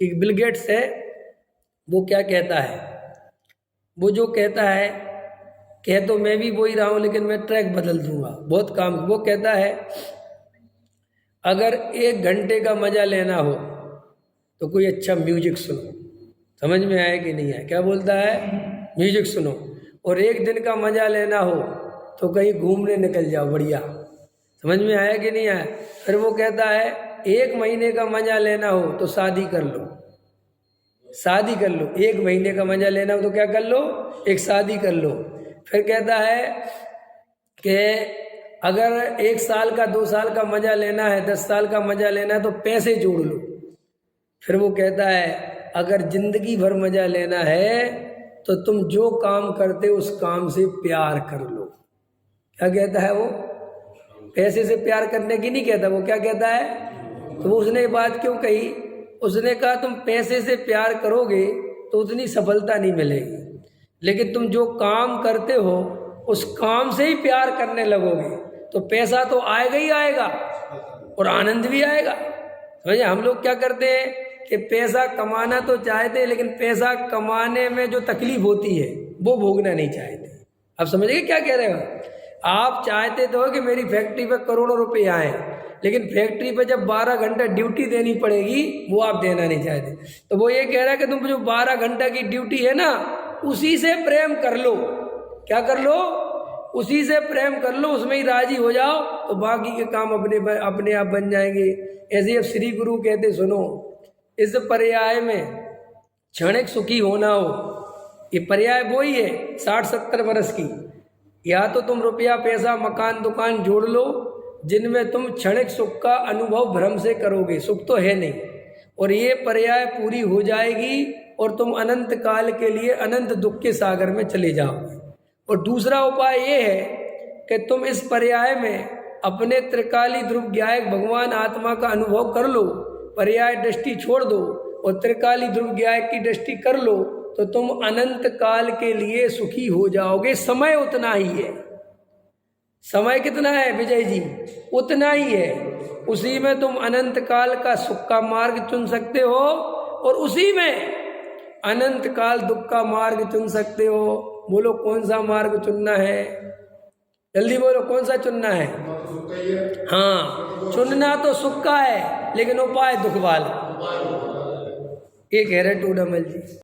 एक Bill Gates है, वो क्या कहता है, वो जो कहता है, कह तो मैं भी वही रहा हूँ लेकिन मैं ट्रैक बदल दूंगा, बहुत काम। वो कहता है अगर 1 घंटे का मजा लेना हो तो कोई अच्छा म्यूजिक सुनो। समझ में आया कि नहीं आया? क्या बोलता है? म्यूजिक सुनो। और 1 दिन का मजा लेना हो तो कहीं घूमने निकल जाओ, बढ़िया। समझ में आया कि नहीं आया? फिर वो कहता है 1 महीने का मजा लेना हो तो शादी कर लो, शादी कर लो। 1 महीने का मजा लेना हो तो क्या कर लो? एक शादी कर लो। फिर कहता है कि अगर 1 साल का 2 साल का मजा लेना है, 10 साल का मजा लेना है तो पैसे जोड़ लो। फिर वो कहता है अगर जिंदगी भर मजा लेना है तो तुम जो काम करते हो उस काम से प्यार कर लो। क्या कहता है वो? पैसे से प्यार करने की नहीं कहता, वो क्या कहता है? तो उसने ये बात क्यों कही? उसने कहा तुम पैसे से प्यार करोगे तो उतनी सफलता नहीं मिलेगी, लेकिन तुम जो काम करते हो उस काम से ही प्यार करने लगोगे तो पैसा तो आएगा ही आएगा और आनंद भी आएगा। समझे? हम लोग क्या करते हैं कि पैसा कमाना तो चाहते हैं लेकिन पैसा कमाने में जो तकलीफ होती है वो भोगना नहीं चाहते। अब समझिए क्या कह रहे हो? आप चाहते तो हो कि मेरी फैक्ट्री पे करोड़ों रुपए आए, लेकिन फैक्ट्री पे जब 12 घंटा ड्यूटी देनी पड़ेगी वो आप देना नहीं चाहते। तो वो ये कह रहा है कि तुम जो 12 घंटा की ड्यूटी है ना, उसी से प्रेम कर लो। क्या कर लो? उसी से प्रेम कर लो, उसमें ही राजी हो जाओ तो बाकी के काम अपने आप बन जाएंगे। ऐसे अब श्री गुरु कहते सुनो, इस पर्याय में क्षणिक सुखी होना हो, ये पर्याय वो ही है 60-70 वर्ष की। या तो तुम रुपया पैसा मकान दुकान जोड़ लो जिनमें तुम क्षणिक सुख का अनुभव भ्रम से करोगे, सुख तो है नहीं, और ये पर्याय पूरी हो जाएगी और तुम अनंत काल के लिए अनंत दुख के सागर में चले जाओगे। और दूसरा उपाय ये है कि तुम इस पर्याय में अपने त्रिकाली ध्रुव ज्ञायक भगवान आत्मा का अनुभव कर लो, पर्याय दृष्टि छोड़ दो और त्रिकाली ध्रुव ज्ञायक की दृष्टि कर लो तो तुम अनंत काल के लिए सुखी हो जाओगे। समय उतना ही है। समय कितना है विजय जी? उतना ही है। उसी में तुम अनंत काल का सुख का मार्ग चुन सकते हो और उसी में अनंत काल दुख का मार्ग चुन सकते हो। बोलो कौन सा मार्ग चुनना है? जल्दी बोलो कौन सा चुनना है? हाँ, चुनना तो सुख का है लेकिन उपाय दुख वाला। एक है रे टूडमल जी।